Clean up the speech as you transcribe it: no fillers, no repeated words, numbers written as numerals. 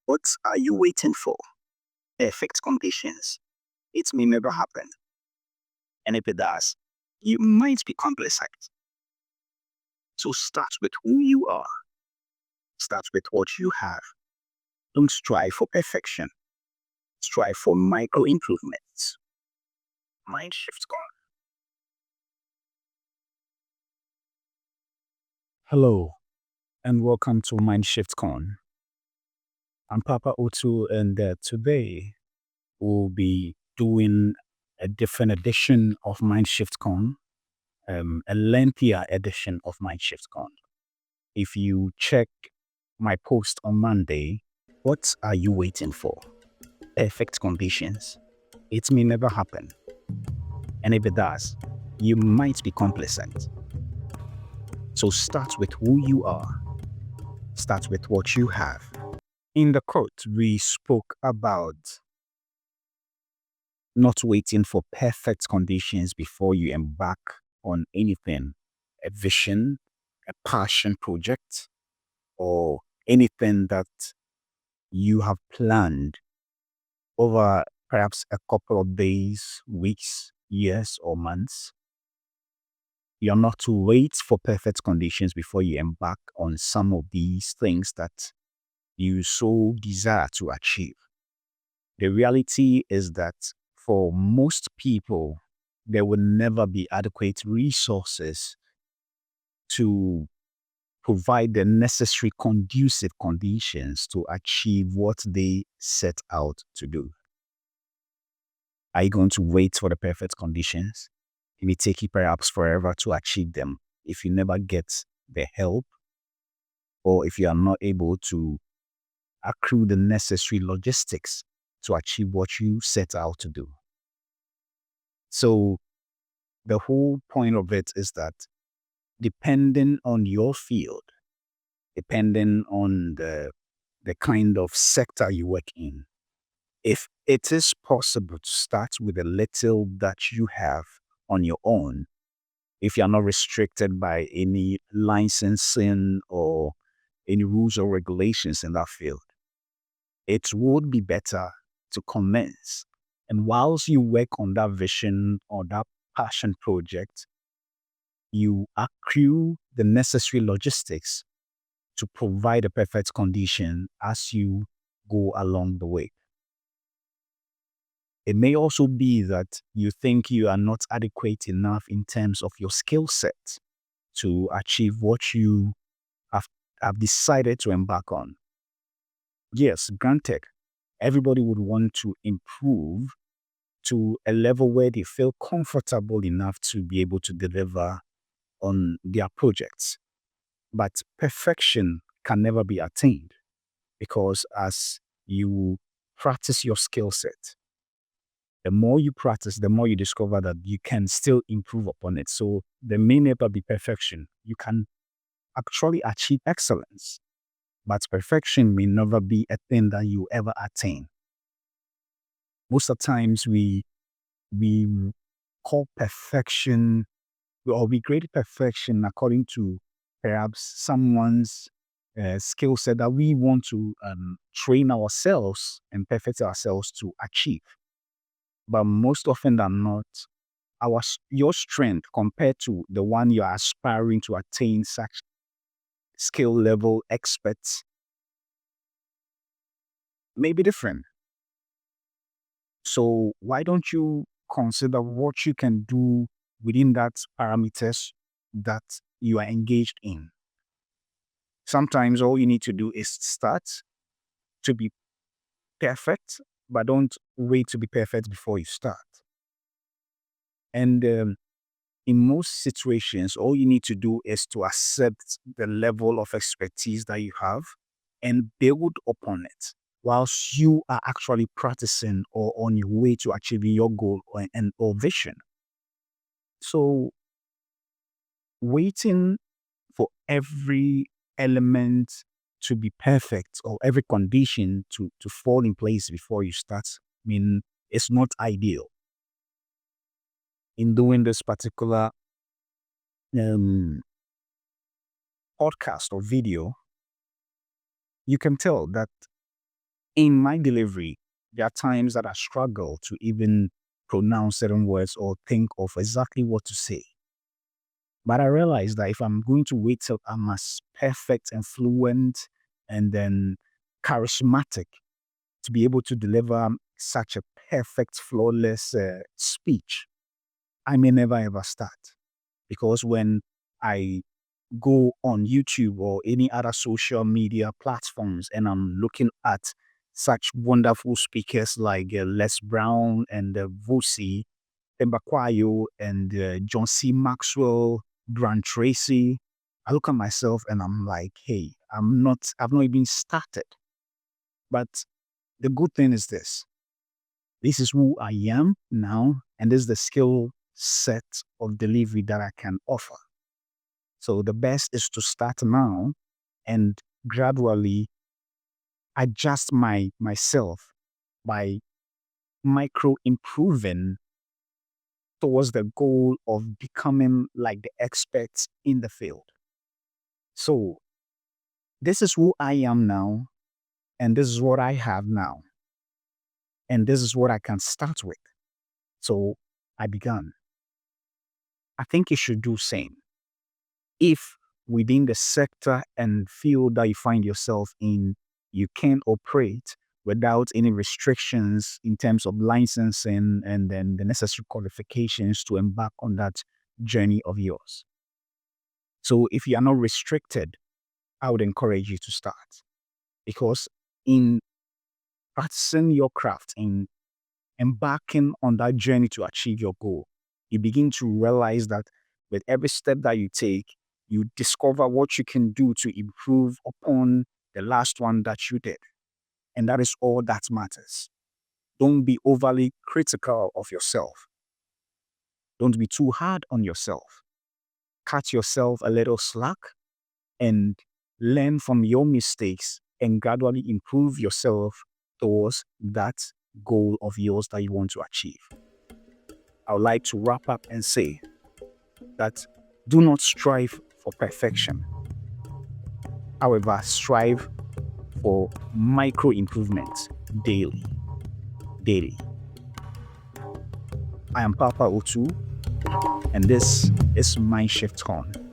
What are you waiting for? Perfect conditions. It may never happen. And if it does, you might be complacent. So start with who you are. Start with what you have. Don't strive for perfection. Strive for micro improvements. MindShiftcon. Hello, and welcome to MindShiftcon. I'm Papa Otu, and today we'll be doing a different edition of MindShiftcon, a lengthier edition of MindShiftcon. If you check my post on Monday, What are you waiting for? Perfect conditions. It may never happen. And if it does, you might be complacent. So start with who you are. Start with what you have. in the quote, we spoke about Not waiting for perfect conditions before you embark on anything, a vision, a passion project, or anything that you have planned over perhaps a couple of days, weeks, years, or months. You are not to wait for perfect conditions before you embark on some of these things that you so desire to achieve. The reality is that for most people, there will never be adequate resources to provide the necessary conducive conditions to achieve what they set out to do. Are you going to wait for the perfect conditions? It may take you perhaps forever to achieve them if you never get the help or if you are not able to accrue the necessary logistics to achieve what you set out to do. So the whole point of it is that depending on your field, depending on the kind of sector you work in, if it is possible to start with a little that you have on your own, if you're not restricted by any licensing or any rules or regulations in that field, it would be better to commence. And whilst you work on that vision or that passion project, you accrue the necessary logistics to provide a perfect condition as you go along the way. It may also be that you think you are not adequate enough in terms of your skill set to achieve what you have, have decided to embark on. Yes, granted, everybody would want to improve to a level where they feel comfortable enough to be able to deliver on their projects. But perfection can never be attained because as you practice your skill set, the more you practice, the more you discover that you can still improve upon it. So there may never be perfection. You can actually achieve excellence, but perfection may never be a thing that you ever attain. Most of the times we call perfection or we grade perfection according to perhaps someone's skill set that we want to train ourselves and perfect ourselves to achieve. But most often than not, your strength compared to the one you are aspiring to attain such skill level experts may be different. So why don't you consider what you can do within that parameters that you are engaged in? Sometimes all you need to do is start to be perfect, but don't wait to be perfect before you start. And in most situations, all you need to do is to accept the level of expertise that you have and build upon it whilst you are actually practicing or on your way to achieving your goal or vision. So, waiting for every element to be perfect or every condition to fall in place before you start, I mean, it's not ideal. In doing this particular um, podcast or video, you can tell that In my delivery, there are times that I struggle to even pronounce certain words or think of exactly what to say. But I realized that if I'm going to wait till I'm as perfect and fluent and then charismatic to be able to deliver such a perfect, flawless speech, I may never ever start. Because when I go on YouTube or any other social media platforms and I'm looking at such wonderful speakers like Les Brown and Vusi, Mbakwayo and John C. Maxwell, Grant Tracy, I look at myself and I'm like, hey, I've not even started. But the good thing is this is who I am now, and this is the skill set of delivery that I can offer. So the best is to start now and gradually adjust myself by micro improving towards the goal of becoming like the experts in the field. So this is who I am now, and this is what I have now, and this is what I can start with. So I began. I think you should do same. If within the sector and field that you find yourself in, you can operate without any restrictions in terms of licensing and then the necessary qualifications to embark on that journey of yours. So if you are not restricted, I would encourage you to start, because in practicing your craft, in embarking on that journey to achieve your goal, you begin to realize that with every step that you take, you discover what you can do to improve upon the last one that you did. And that is all that matters. Don't be overly critical of yourself. Don't be too hard on yourself. Cut yourself a little slack and learn from your mistakes and gradually improve yourself towards that goal of yours that you want to achieve. I would like to wrap up and say that do not strive for perfection. However, strive for micro improvements daily. Daily. I am Papa Otu, and this is MindShiftcon.